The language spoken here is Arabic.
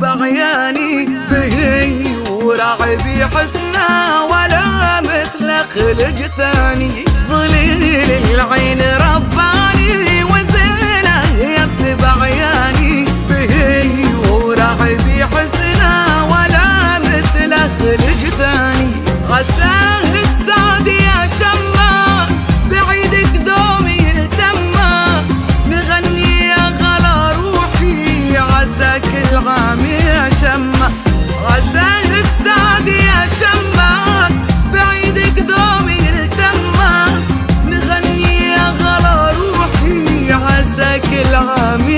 بعياني به ورعبي حسنا ولا مثل خلق ثاني. ظليل العين رباني وزينه يسمي بعياني به ورعبي حسنا ولا مثل خلق ثاني. عساه السعد يا شما بعيدك دوم يهتما نغني يا غلا روحي عساك العام يا شما. عساه السعد يا شما بعيدك دوم يهتما نغني يا غلا روحي عساك العام